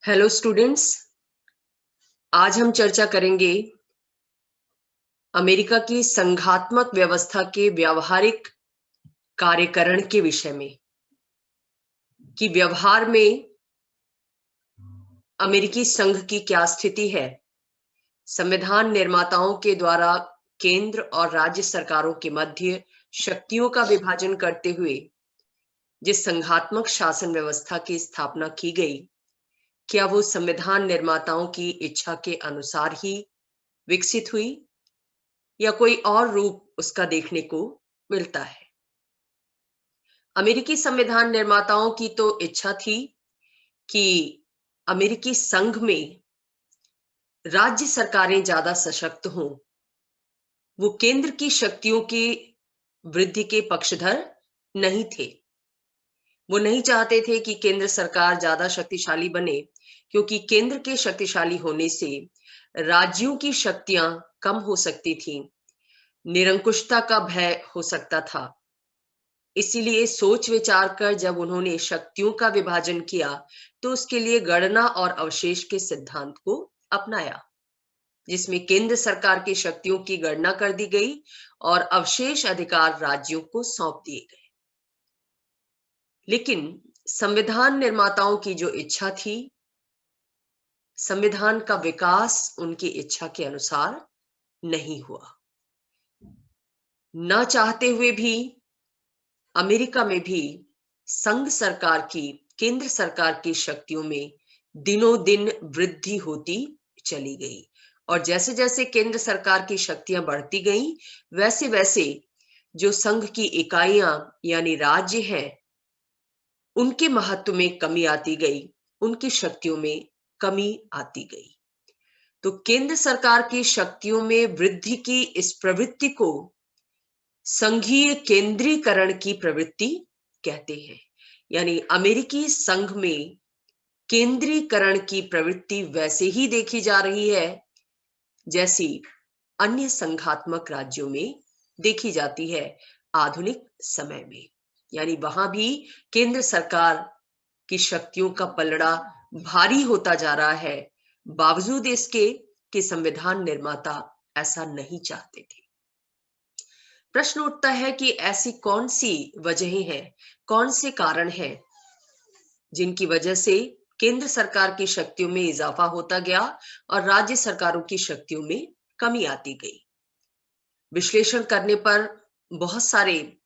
Hello students. आज हम चर्चा करेंगे अमेरिका की संघात्मक व्यवस्था के व्यावहारिक कार्यकरण के विषय में कि व्यवहार में अमेरिकी संघ की क्या स्थिति है। संविधान निर्माताओं के द्वारा केंद्र और राज्य सरकारों के मध्य शक्तियों का विभाजन करते हुए जिस संघात्मक शासन व्यवस्था की स्थापना की गई, क्या वो संविधान निर्माताओं की इच्छा के अनुसार ही विकसित हुई या कोई और रूप उसका देखने को मिलता है। अमेरिकी संविधान निर्माताओं की तो इच्छा थी कि अमेरिकी संघ में राज्य सरकारें ज्यादा सशक्त हों। वो केंद्र की शक्तियों की वृद्धि के पक्षधर नहीं थे। वो नहीं चाहते थे कि केंद्र सरकार ज्यादा शक्तिशाली बने, क्योंकि केंद्र के शक्तिशाली होने से राज्यों की शक्तियां कम हो सकती थी, निरंकुशता का भय हो सकता था। इसीलिए सोच विचार कर जब उन्होंने शक्तियों का विभाजन किया तो उसके लिए गणना और अवशेष के सिद्धांत को अपनाया, जिसमें केंद्र सरकार की शक्तियों की गणना कर दी गई और अवशेष अधिकार राज्यों को सौंप दिए गए। लेकिन संविधान निर्माताओं की जो इच्छा थी, संविधान का विकास उनकी इच्छा के अनुसार नहीं हुआ। न चाहते हुए भी अमेरिका में भी संघ सरकार की, केंद्र सरकार की शक्तियों में दिनों दिन वृद्धि होती चली गई और जैसे जैसे केंद्र सरकार की शक्तियां बढ़ती गईं, वैसे वैसे जो संघ की इकाइयां यानी राज्य हैं, उनके महत्व में कमी आती गई, उनकी शक्तियों में कमी आती गई। तो केंद्र सरकार की शक्तियों में वृद्धि की इस प्रवृत्ति को संघीय केंद्रीकरण की प्रवृत्ति कहते हैं। यानी अमेरिकी संघ में केंद्रीकरण की प्रवृत्ति वैसे ही देखी जा रही है जैसी अन्य संघात्मक राज्यों में देखी जाती है आधुनिक समय में। यानी वहां भी केंद्र सरकार की शक्तियों का पलड़ा भारी होता जा रहा है, बावजूद इसके कि संविधान निर्माता ऐसा नहीं चाहते थे। प्रश्न उठता है कि ऐसी कौन सी वजहें हैं, कौन से कारण हैं जिनकी वजह से केंद्र सरकार की शक्तियों में इजाफा होता गया और राज्य सरकारों की शक्तियों में कमी आती गई। विश्लेषण करने पर बहुत सारे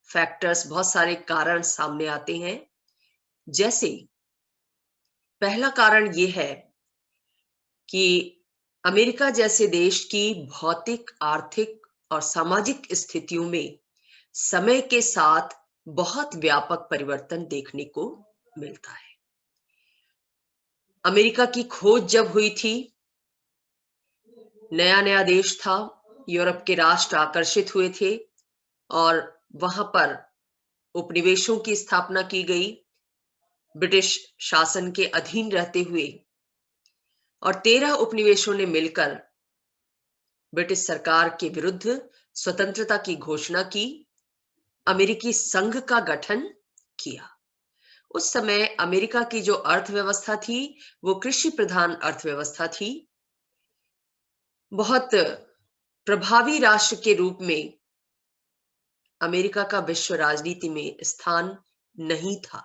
फैक्टर्स, बहुत सारे कारण सामने आते हैं। जैसे पहला कारण यह है कि अमेरिका जैसे देश की भौतिक, आर्थिक और सामाजिक स्थितियों में समय के साथ बहुत व्यापक परिवर्तन देखने को मिलता है। अमेरिका की खोज जब हुई थी, नया नया देश था, यूरोप के राष्ट्र आकर्षित हुए थे और वहां पर उपनिवेशों की स्थापना की गई, ब्रिटिश शासन के अधीन रहते हुए, और 13 उपनिवेशों ने मिलकर ब्रिटिश सरकार के विरुद्ध स्वतंत्रता की घोषणा की, अमेरिकी संघ का गठन किया। उस समय अमेरिका की जो अर्थव्यवस्था थी वो कृषि प्रधान अर्थव्यवस्था थी। बहुत प्रभावी राष्ट्र के रूप में अमेरिका का विश्व राजनीति में स्थान नहीं था।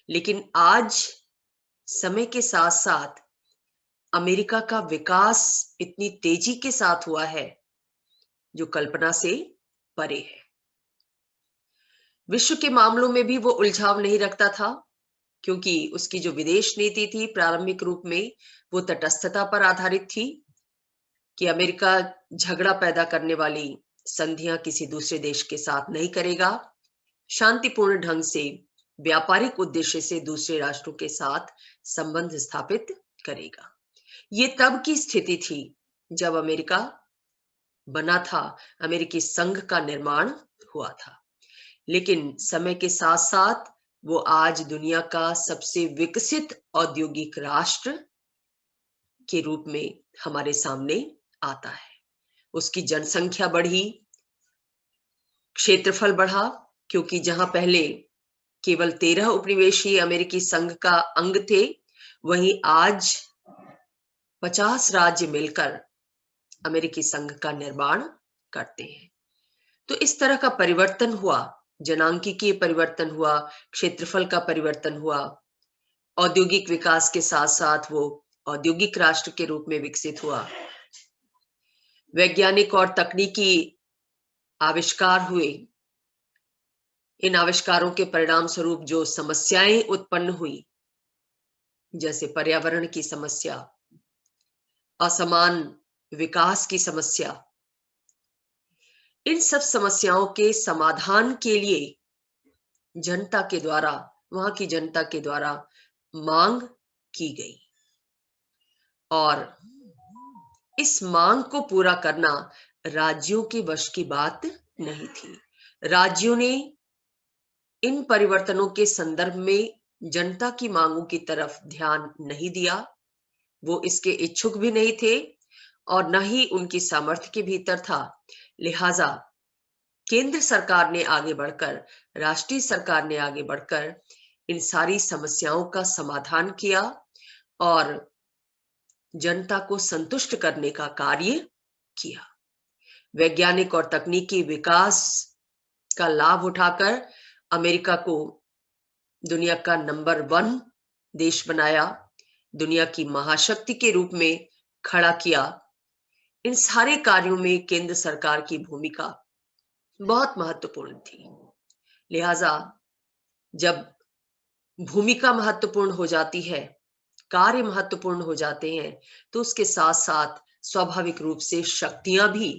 लेकिन आज समय के साथ साथ अमेरिका का विकास इतनी तेजी के साथ हुआ है जो कल्पना से परे है। विश्व के मामलों में भी वो उलझाव नहीं रखता था, क्योंकि उसकी जो विदेश नीति थी प्रारंभिक रूप में वो तटस्थता पर आधारित थी कि अमेरिका झगड़ा पैदा करने वाली संधियां किसी दूसरे देश के साथ नहीं करेगा, शांतिपूर्ण ढंग से व्यापारिक उद्देश्य से दूसरे राष्ट्रों के साथ संबंध स्थापित करेगा। ये तब की स्थिति थी जब अमेरिका बना था, अमेरिकी संघ का निर्माण हुआ था। लेकिन समय के साथ साथ वो आज दुनिया का सबसे विकसित औद्योगिक राष्ट्र के रूप में हमारे सामने आता है। उसकी जनसंख्या बढ़ी, क्षेत्रफल बढ़ा, क्योंकि जहां पहले केवल 13 उपनिवेश ही अमेरिकी संघ का अंग थे, वहीं आज 50 राज्य मिलकर अमेरिकी संघ का निर्माण करते हैं। तो इस तरह का परिवर्तन हुआ, जनांकीय परिवर्तन हुआ, क्षेत्रफल का परिवर्तन हुआ, औद्योगिक विकास के साथ साथ वो औद्योगिक राष्ट्र के रूप में विकसित हुआ, वैज्ञानिक और तकनीकी आविष्कार हुए। इन आविष्कारों के परिणाम स्वरूप जो समस्याएं उत्पन्न हुई, जैसे पर्यावरण की समस्या, असमान विकास की समस्या, इन सब समस्याओं के समाधान के लिए जनता के द्वारा, वहां की जनता के द्वारा मांग की गई और इस मांग को पूरा करना राज्यों के वश की बात नहीं थी। राज्यों ने इन परिवर्तनों के संदर्भ में जनता की मांगों की तरफ ध्यान नहीं दिया, वो इसके इच्छुक भी नहीं थे और न ही उनकी सामर्थ्य के भीतर था। लिहाजा केंद्र सरकार ने आगे बढ़कर, राष्ट्रीय सरकार ने आगे बढ़कर इन सारी समस्याओं का समाधान किया और जनता को संतुष्ट करने का कार्य किया। वैज्ञानिक और तकनीकी विकास का लाभ उठाकर अमेरिका को दुनिया का नंबर 1 देश बनाया, दुनिया की महाशक्ति के रूप में खड़ा किया। इन सारे कार्यों में केंद्र सरकार की भूमिका बहुत महत्वपूर्ण थी। लिहाजा जब भूमिका महत्वपूर्ण हो जाती है, कार्य महत्वपूर्ण हो जाते हैं, तो उसके साथ साथ स्वाभाविक रूप से शक्तियां भी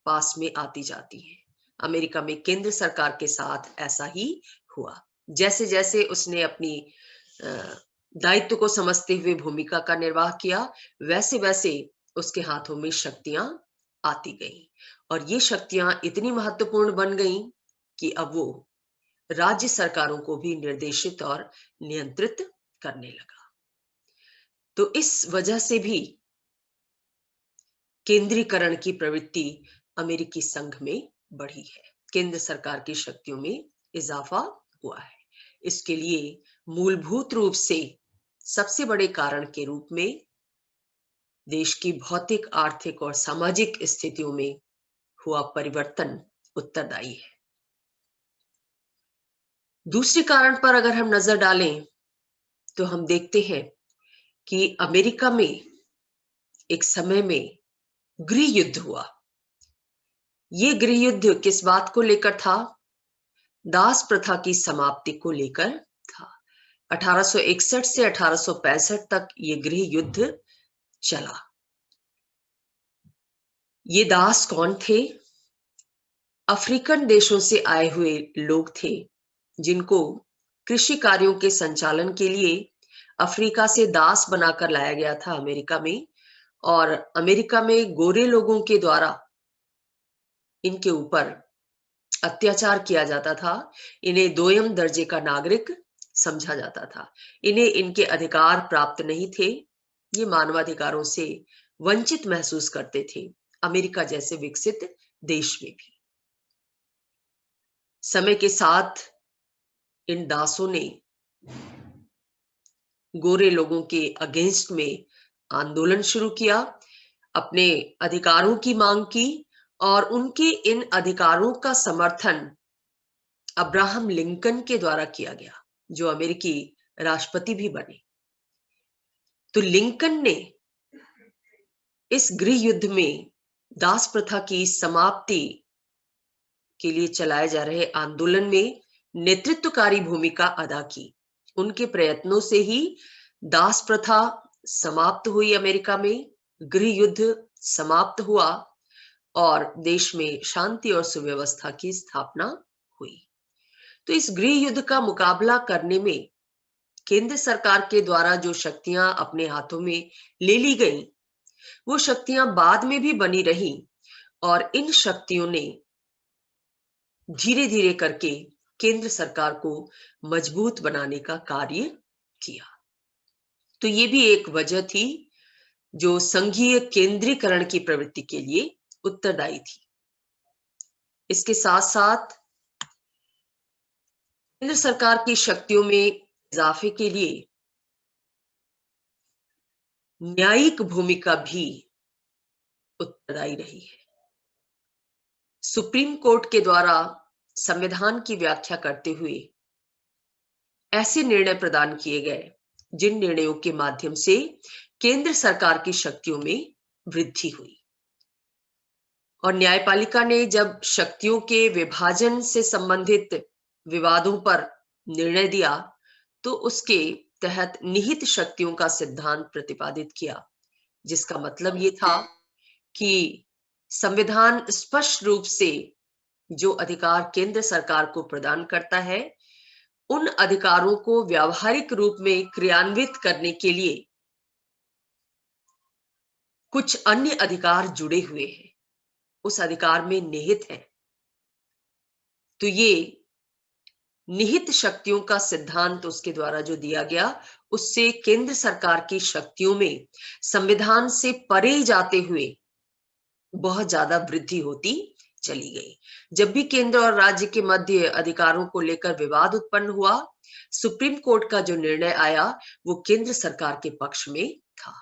पास में आती जाती हैं। अमेरिका में केंद्र सरकार के साथ ऐसा ही हुआ। जैसे जैसे उसने अपनी दायित्व को समझते हुए भूमिका का निर्वाह किया, वैसे वैसे उसके हाथों में शक्तियां आती गईं और ये शक्तियां इतनी महत्वपूर्ण बन गईं कि अब वो राज्य सरकारों को भी निर्देशित और नियंत्रित करने लगा। तो इस वजह से भी केंद्रीकरण की प्रवृत्ति अमेरिकी संघ में बढ़ी है, केंद्र सरकार की शक्तियों में इजाफा हुआ है। इसके लिए मूलभूत रूप से सबसे बड़े कारण के रूप में देश की भौतिक, आर्थिक और सामाजिक स्थितियों में हुआ परिवर्तन उत्तरदायी है। दूसरे कारण पर अगर हम नजर डालें तो हम देखते हैं कि अमेरिका में एक समय में गृह युद्ध हुआ। ये गृह युद्ध किस बात को लेकर था? दास प्रथा की समाप्ति को लेकर था। 1861 से 1865 तक ये गृह युद्ध चला। ये दास कौन थे? अफ्रीकन देशों से आए हुए लोग थे जिनको कृषि कार्यों के संचालन के लिए अफ्रीका से दास बनाकर लाया गया था अमेरिका में, और अमेरिका में गोरे लोगों के द्वारा इनके ऊपर अत्याचार किया जाता था। इन्हें दोयम दर्जे का नागरिक समझा जाता था। इन्हें इनके अधिकार प्राप्त नहीं थे। ये मानवाधिकारों से वंचित महसूस करते थे, अमेरिका जैसे विकसित देश में भी। समय के साथ इन दासों ने गोरे लोगों के अगेंस्ट में आंदोलन शुरू किया, अपने अधिकारों की मांग की और उनके इन अधिकारों का समर्थन अब्राहम लिंकन के द्वारा किया गया, जो अमेरिकी राष्ट्रपति भी बने। तो लिंकन ने इस गृह युद्ध में दास प्रथा की समाप्ति के लिए चलाए जा रहे आंदोलन में नेतृत्वकारी भूमिका अदा की। उनके प्रयत्नों से ही दास प्रथा समाप्त हुई अमेरिका में, गृह युद्ध समाप्त हुआ और देश में शांति और सुव्यवस्था की स्थापना हुई। तो इस गृह युद्ध का मुकाबला करने में केंद्र सरकार के द्वारा जो शक्तियां अपने हाथों में ले ली गईं, वो शक्तियां बाद में भी बनी रही और इन शक्तियों ने धीरे धीरे करके केंद्र सरकार को मजबूत बनाने का कार्य किया। तो ये भी एक वजह थी जो संघीय केंद्रीकरण की प्रवृत्ति के लिए उत्तरदायी थी। इसके साथ साथ केंद्र सरकार की शक्तियों में इजाफे के लिए न्यायिक भूमिका भी उत्तरदायी रही है। सुप्रीम कोर्ट के द्वारा संविधान की व्याख्या करते हुए ऐसे निर्णय प्रदान किए गए जिन निर्णयों के माध्यम से केंद्र सरकार की शक्तियों में वृद्धि हुई। और न्यायपालिका ने जब शक्तियों के विभाजन से संबंधित विवादों पर निर्णय दिया तो उसके तहत निहित शक्तियों का सिद्धांत प्रतिपादित किया, जिसका मतलब ये था कि संविधान स्पष्ट रूप से जो अधिकार केंद्र सरकार को प्रदान करता है उन अधिकारों को व्यावहारिक रूप में क्रियान्वित करने के लिए कुछ अन्य अधिकार जुड़े हुए हैं, उस अधिकार में निहित है। तो ये निहित शक्तियों का सिद्धांत उसके द्वारा जो दिया गया उससे केंद्र सरकार की शक्तियों में संविधान से परे जाते हुए बहुत ज्यादा वृद्धि होती चली गई। जब भी केंद्र और राज्य के मध्य अधिकारों को लेकर विवाद उत्पन्न हुआ, सुप्रीम कोर्ट का जो निर्णय आया वो केंद्र सरकार के पक्ष में था।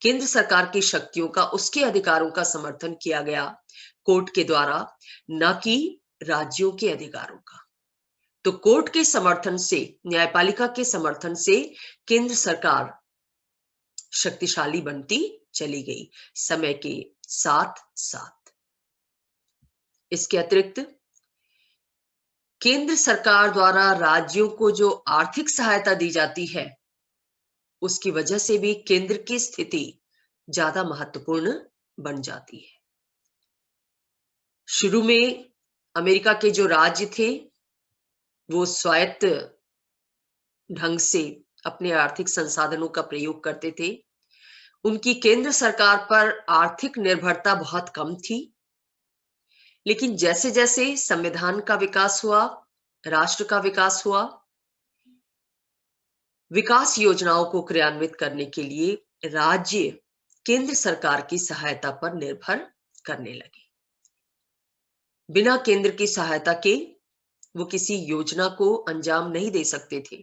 केंद्र सरकार की शक्तियों का, उसके अधिकारों का समर्थन किया गया कोर्ट के द्वारा, न कि राज्यों के अधिकारों का। तो कोर्ट के समर्थन से, न्यायपालिका के समर्थन से केंद्र सरकार शक्तिशाली बनती चली गई समय के साथ साथ। इसके अतिरिक्त केंद्र सरकार द्वारा राज्यों को जो आर्थिक सहायता दी जाती है उसकी वजह से भी केंद्र की स्थिति ज्यादा महत्वपूर्ण बन जाती है। शुरू में अमेरिका के जो राज्य थे वो स्वायत्त ढंग से अपने आर्थिक संसाधनों का प्रयोग करते थे। उनकी केंद्र सरकार पर आर्थिक निर्भरता बहुत कम थी। लेकिन जैसे जैसे संविधान का विकास हुआ, राष्ट्र का विकास हुआ, विकास योजनाओं को क्रियान्वित करने के लिए राज्य केंद्र सरकार की सहायता पर निर्भर करने लगे। बिना केंद्र की सहायता के वो किसी योजना को अंजाम नहीं दे सकते थे।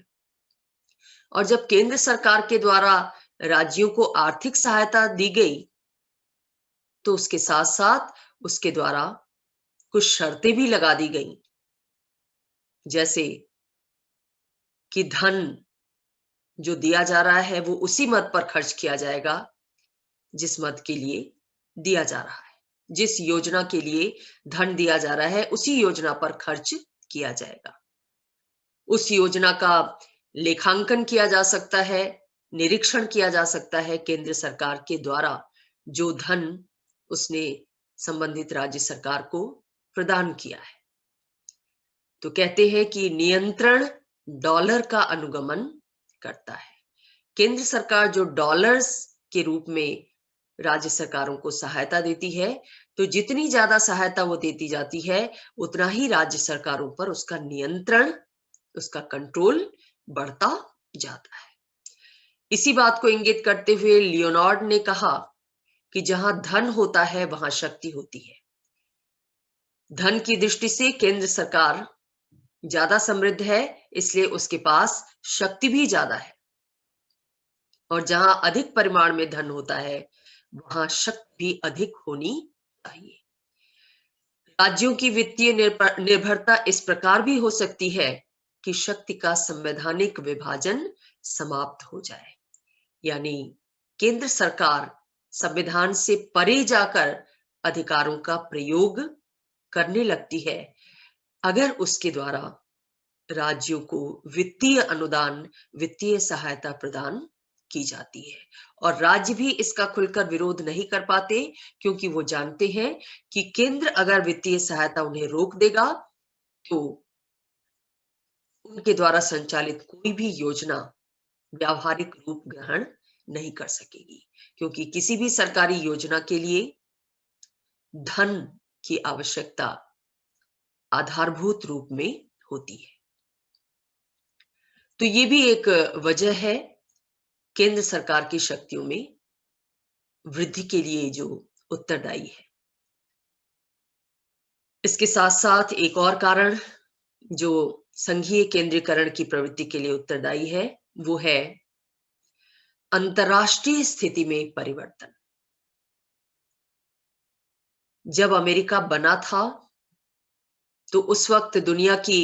और जब केंद्र सरकार के द्वारा राज्यों को आर्थिक सहायता दी गई तो उसके साथ साथ उसके द्वारा कुछ शर्तें भी लगा दी गई, जैसे कि धन जो दिया जा रहा है वो उसी मद पर खर्च किया जाएगा जिस मद के लिए दिया जा रहा है। जिस योजना के लिए धन दिया जा रहा है उसी योजना पर खर्च किया जाएगा। उस योजना का लेखांकन किया जा सकता है, निरीक्षण किया जा सकता है केंद्र सरकार के द्वारा जो धन उसने संबंधित राज्य सरकार को प्रदान किया है। तो कहते हैं कि नियंत्रण डॉलर का अनुगमन करता है। केंद्र सरकार जो डॉलर्स के रूप में राज्य सरकारों को सहायता देती है, तो जितनी ज्यादा सहायता वो देती जाती है उतना ही राज्य सरकारों पर उसका नियंत्रण, उसका कंट्रोल बढ़ता जाता है। इसी बात को इंगित करते हुए लियोनार्ड ने कहा कि जहां धन होता है वहां शक्ति होती है। धन की दृष्टि से केंद्र सरकार ज्यादा समृद्ध है, इसलिए उसके पास शक्ति भी ज्यादा है। और जहां अधिक परिमाण में धन होता है वहां शक्ति भी अधिक होनी चाहिए। राज्यों की वित्तीय निर्भरता इस प्रकार भी हो सकती है कि शक्ति का संवैधानिक विभाजन समाप्त हो जाए, यानी केंद्र सरकार संविधान से परे जाकर अधिकारों का प्रयोग करने लगती है अगर उसके द्वारा राज्यों को वित्तीय अनुदान, वित्तीय सहायता प्रदान की जाती है। और राज्य भी इसका खुलकर विरोध नहीं कर पाते क्योंकि वो जानते हैं कि केंद्र अगर वित्तीय सहायता उन्हें रोक देगा तो उनके द्वारा संचालित कोई भी योजना व्यावहारिक रूप ग्रहण नहीं कर सकेगी, क्योंकि किसी भी सरकारी योजना के लिए धन की आवश्यकता आधारभूत रूप में होती है। तो ये भी एक वजह है केंद्र सरकार की शक्तियों में वृद्धि के लिए जो उत्तरदायी है। इसके साथ साथ एक और कारण जो संघीय केंद्रीकरण की प्रवृत्ति के लिए उत्तरदायी है वो है अंतरराष्ट्रीय स्थिति में परिवर्तन। जब अमेरिका बना था तो उस वक्त दुनिया की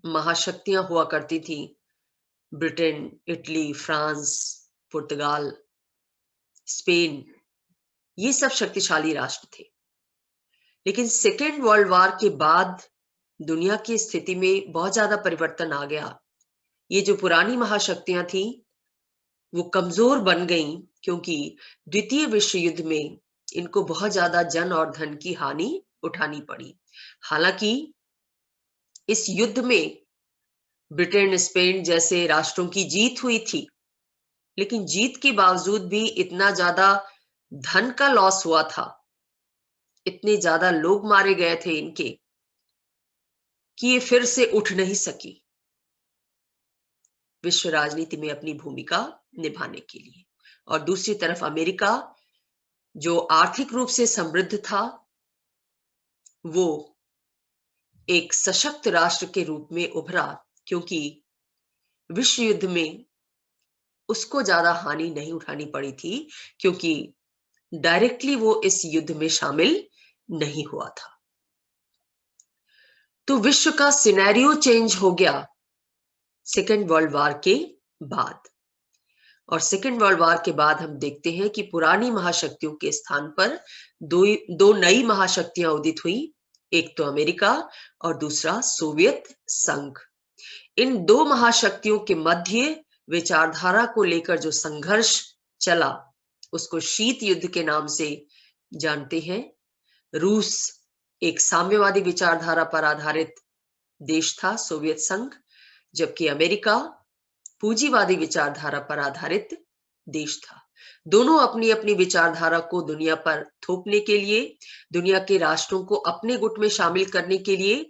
महाशक्तियां हुआ करती थी, ब्रिटेन, इटली, फ्रांस, पुर्तगाल, स्पेन, ये सब शक्तिशाली राष्ट्र थे। लेकिन सेकेंड वर्ल्ड वॉर के बाद दुनिया की स्थिति में बहुत ज्यादा परिवर्तन आ गया। ये जो पुरानी महाशक्तियां थी वो कमजोर बन गईं, क्योंकि द्वितीय विश्व युद्ध में इनको बहुत ज्यादा जन और धन की हानि उठानी पड़ी। हालांकि इस युद्ध में ब्रिटेन, स्पेन जैसे राष्ट्रों की जीत हुई थी, लेकिन जीत के बावजूद भी इतना ज्यादा धन का लॉस हुआ था, इतने ज्यादा लोग मारे गए थे इनके, कि ये फिर से उठ नहीं सकी विश्व राजनीति में अपनी भूमिका निभाने के लिए। और दूसरी तरफ अमेरिका, जो आर्थिक रूप से समृद्ध था, वो एक सशक्त राष्ट्र के रूप में उभरा, क्योंकि विश्व युद्ध में उसको ज्यादा हानि नहीं उठानी पड़ी थी, क्योंकि डायरेक्टली वो इस युद्ध में शामिल नहीं हुआ था। तो विश्व का सिनेरियो चेंज हो गया सेकेंड वर्ल्ड वॉर के बाद। और सेकेंड वर्ल्ड वॉर के बाद हम देखते हैं कि पुरानी महाशक्तियों के स्थान पर दो नई महाशक्तियां उदित हुई, एक तो अमेरिका और दूसरा सोवियत संघ। इन दो महाशक्तियों के मध्य विचारधारा को लेकर जो संघर्ष चला उसको शीत युद्ध के नाम से जानते हैं। रूस एक साम्यवादी विचारधारा पर आधारित देश था, सोवियत संघ, जबकि अमेरिका पूंजीवादी विचारधारा पर आधारित देश था। दोनों अपनी अपनी विचारधारा को दुनिया पर थोपने के लिए, दुनिया के राष्ट्रों को अपने गुट में शामिल करने के लिए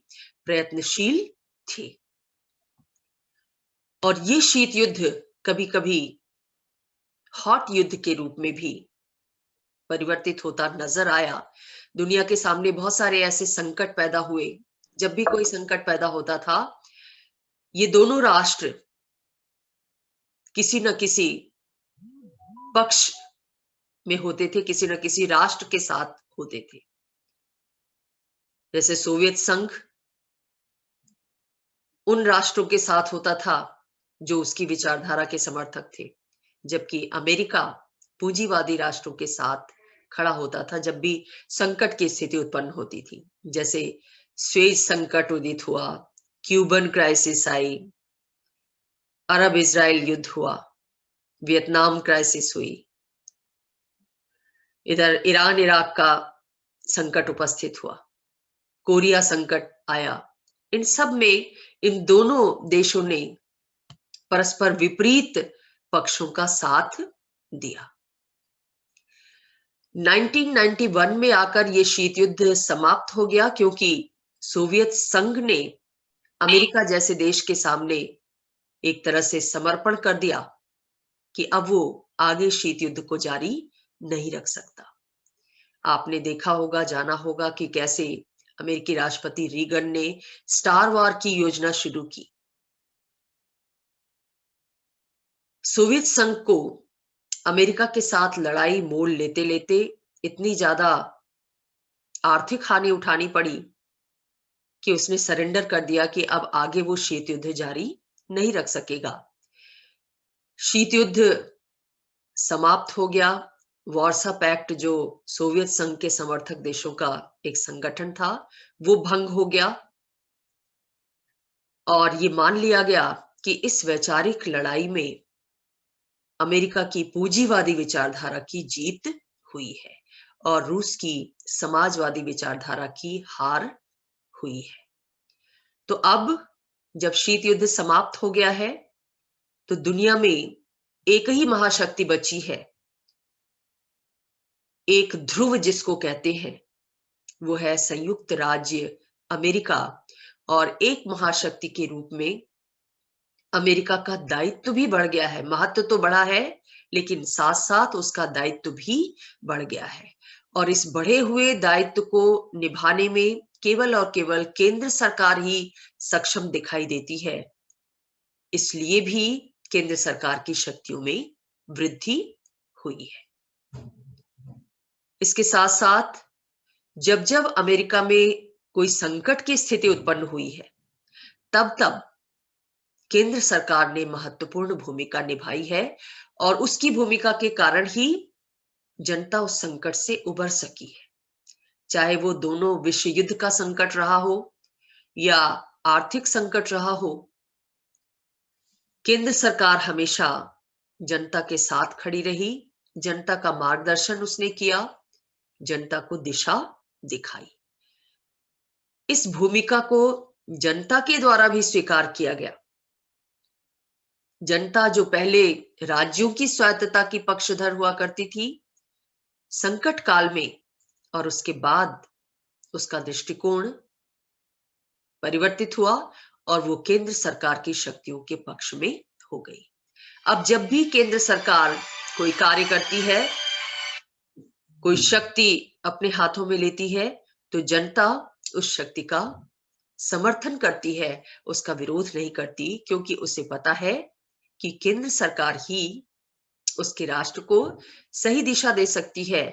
प्रयत्नशील थे। और ये शीत युद्ध कभी कभी हॉट युद्ध के रूप में भी परिवर्तित होता नजर आया। दुनिया के सामने बहुत सारे ऐसे संकट पैदा हुए। जब भी कोई संकट पैदा होता था, ये दोनों राष्ट्र किसी न किसी पक्ष में होते थे, किसी न किसी राष्ट्र के साथ होते थे। जैसे सोवियत संघ उन राष्ट्रों के साथ होता था जो उसकी विचारधारा के समर्थक थे, जबकि अमेरिका पूंजीवादी राष्ट्रों के साथ खड़ा होता था जब भी संकट की स्थिति उत्पन्न होती थी। जैसे स्वेज संकट उदित हुआ, क्यूबन क्राइसिस आई, अरब इजराइल युद्ध हुआ, वियतनाम क्राइसिस हुई, इधर ईरान इराक का संकट उपस्थित हुआ, कोरिया संकट आया। इन सब में इन दोनों देशों ने परस्पर विपरीत पक्षों का साथ दिया। 1991 में आकर यह शीत युद्ध समाप्त हो गया, क्योंकि सोवियत संघ ने अमेरिका जैसे देश के सामने एक तरह से समर्पण कर दिया कि अब वो आगे शीत युद्ध को जारी नहीं रख सकता। आपने देखा होगा, जाना होगा कि कैसे अमेरिकी राष्ट्रपति रीगन ने स्टार वॉर की योजना शुरू की। सोवियत संघ को अमेरिका के साथ लड़ाई मोल लेते लेते इतनी ज्यादा आर्थिक हानि उठानी पड़ी कि उसने सरेंडर कर दिया कि अब आगे वो शीत युद्ध जारी नहीं रख सकेगा। शीत युद्ध समाप्त हो गया। वार्सा पैक्ट, जो सोवियत संघ के समर्थक देशों का एक संगठन था, वो भंग हो गया और ये मान लिया गया कि इस वैचारिक लड़ाई में अमेरिका की पूंजीवादी विचारधारा की जीत हुई है और रूस की समाजवादी विचारधारा की हार हुई है। तो अब जब शीत युद्ध समाप्त हो गया है तो दुनिया में एक ही महाशक्ति बची है, एक ध्रुव जिसको कहते हैं, वो है संयुक्त राज्य अमेरिका। और एक महाशक्ति के रूप में अमेरिका का दायित्व भी बढ़ गया है। महत्व तो बढ़ा है, लेकिन साथ साथ उसका दायित्व भी बढ़ गया है। और इस बढ़े हुए दायित्व को निभाने में केवल और केवल केंद्र सरकार ही सक्षम दिखाई देती है। इसलिए भी केंद्र सरकार की शक्तियों में वृद्धि हुई है। इसके साथ साथ जब जब अमेरिका में कोई संकट की स्थिति उत्पन्न हुई है, तब तब केंद्र सरकार ने महत्वपूर्ण भूमिका निभाई है और उसकी भूमिका के कारण ही जनता उस संकट से उबर सकी है। चाहे वो दोनों विश्व युद्ध का संकट रहा हो या आर्थिक संकट रहा हो, केंद्र सरकार हमेशा जनता के साथ खड़ी रही, जनता का मार्गदर्शन उसने किया, जनता को दिशा दिखाई। इस भूमिका को जनता के द्वारा भी स्वीकार किया गया। जनता जो पहले राज्यों की स्वायत्तता की पक्षधर हुआ करती थी, संकट काल में और उसके बाद उसका दृष्टिकोण परिवर्तित हुआ और वो केंद्र सरकार की शक्तियों के पक्ष में हो गई। अब जब भी केंद्र सरकार कोई कार्य करती है, कोई शक्ति अपने हाथों में लेती है, तो जनता उस शक्ति का समर्थन करती है, उसका विरोध नहीं करती, क्योंकि उसे पता है कि केंद्र सरकार ही उसके राष्ट्र को सही दिशा दे सकती है,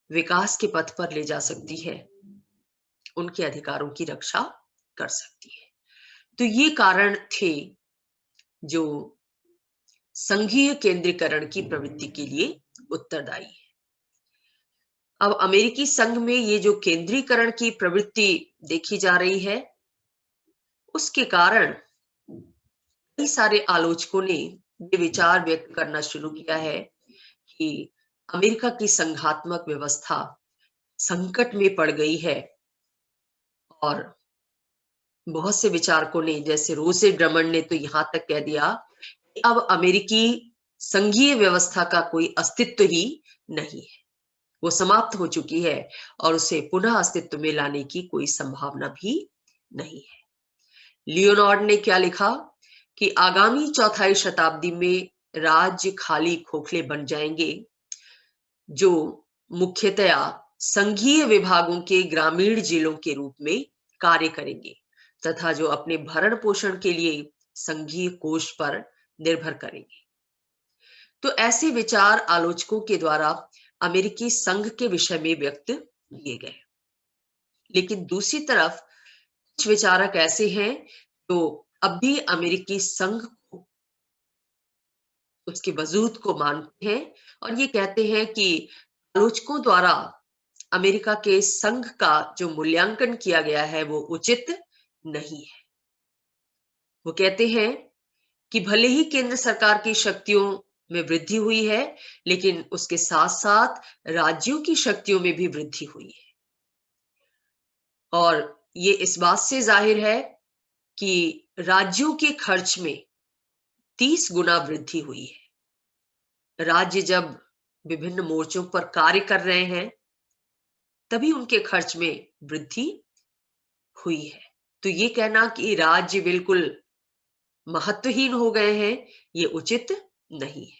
विकास के पथ पर ले जा सकती है, उनके अधिकारों की रक्षा कर सकती है। तो ये कारण थे जो संघीय केंद्रीकरण की प्रवृत्ति के लिए उत्तरदायी है। अब अमेरिकी संघ में ये जो केंद्रीकरण की प्रवृत्ति देखी जा रही है, उसके कारण कई सारे आलोचकों ने ये विचार व्यक्त करना शुरू किया है कि अमेरिका की संघात्मक व्यवस्था संकट में पड़ गई है और बहुत से विचारकों ने, जैसे रोसे ड्रमंड ने तो यहां तक कह दिया कि अब अमेरिकी संघीय व्यवस्था का कोई अस्तित्व ही नहीं है, वो समाप्त हो चुकी है और उसे पुनः अस्तित्व में लाने की कोई संभावना भी नहीं है। लियोनार्ड ने क्या लिखा कि आगामी चौथाई शताब्दी में राज्य खाली खोखले बन जाएंगे जो मुख्यतया संघीय विभागों के ग्रामीण जिलों के रूप में कार्य करेंगे तथा जो अपने भरण पोषण के लिए संघीय कोष पर निर्भर करेंगे। तो ऐसे विचार आलोचकों के द्वारा अमेरिकी संघ के विषय में व्यक्त किए गए। लेकिन दूसरी तरफ कुछ विचारक ऐसे हैं जो अब भी अमेरिकी संघ को, उसके वजूद को मानते हैं और ये कहते हैं कि आलोचकों द्वारा अमेरिका के संघ का जो मूल्यांकन किया गया है वो उचित नहीं है। वो कहते हैं कि भले ही केंद्र सरकार की शक्तियों में वृद्धि हुई है, लेकिन उसके साथ साथ राज्यों की शक्तियों में भी वृद्धि हुई है और ये इस बात से जाहिर है कि राज्यों के खर्च में 30 गुना वृद्धि हुई है। राज्य जब विभिन्न मोर्चों पर कार्य कर रहे हैं, तभी उनके खर्च में वृद्धि हुई है। तो ये कहना कि राज्य बिल्कुल महत्वहीन हो गए हैं, ये उचित नहीं है।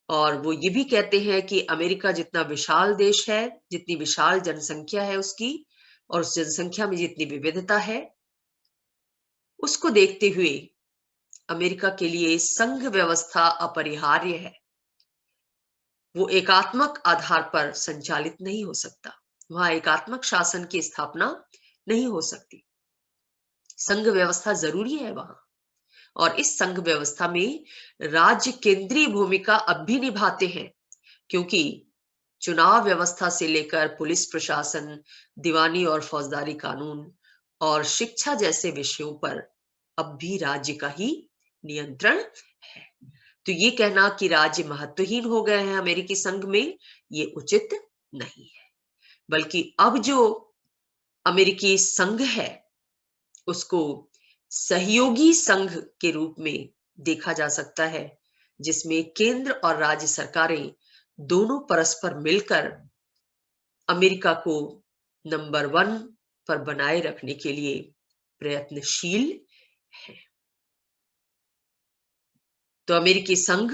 और वो ये भी कहते हैं कि अमेरिका जितना विशाल देश है, जितनी विशाल जनसंख्या है उसकी, और उस जनसंख्या में जितनी विविधता है, उसको देखते हुए अमेरिका के लिए संघ व्यवस्था अपरिहार्य है। वो एकात्मक आधार पर संचालित नहीं हो सकता, वहां एकात्मक शासन की स्थापना नहीं हो सकती। संघ व्यवस्था जरूरी है वहां, और इस संघ व्यवस्था में राज्य केंद्रीय भूमिका अब भी निभाते हैं, क्योंकि चुनाव व्यवस्था से लेकर पुलिस प्रशासन, दीवानी और फौजदारी कानून और शिक्षा जैसे विषयों पर अब भी राज्य का ही नियंत्रण है। तो ये कहना कि राज्य महत्वहीन हो गए हैं अमेरिकी संघ में, ये उचित नहीं है। बल्कि अब जो अमेरिकी संघ है उसको सहयोगी संघ के रूप में देखा जा सकता है, जिसमें केंद्र और राज्य सरकारें दोनों परस्पर मिलकर अमेरिका को नंबर 1 पर बनाए रखने के लिए प्रयत्नशील है। तो अमेरिकी संघ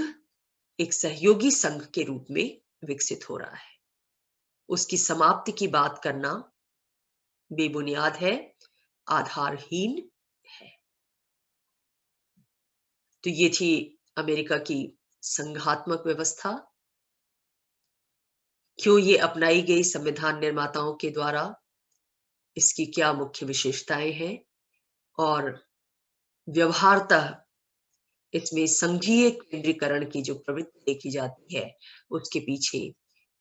एक सहयोगी संघ के रूप में विकसित हो रहा है। उसकी समाप्ति की बात करना बेबुनियाद है, आधारहीन है। तो ये थी अमेरिका की संघात्मक व्यवस्था? क्यों ये अपनाई गई संविधान निर्माताओं के द्वारा? इसकी क्या मुख्य विशेषताएं हैं? और व्यवहारतः इसमें संघीय केंद्रीकरण की जो प्रवृत्ति देखी जाती है, उसके पीछे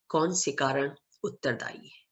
कौन से कारण उत्तरदायी है?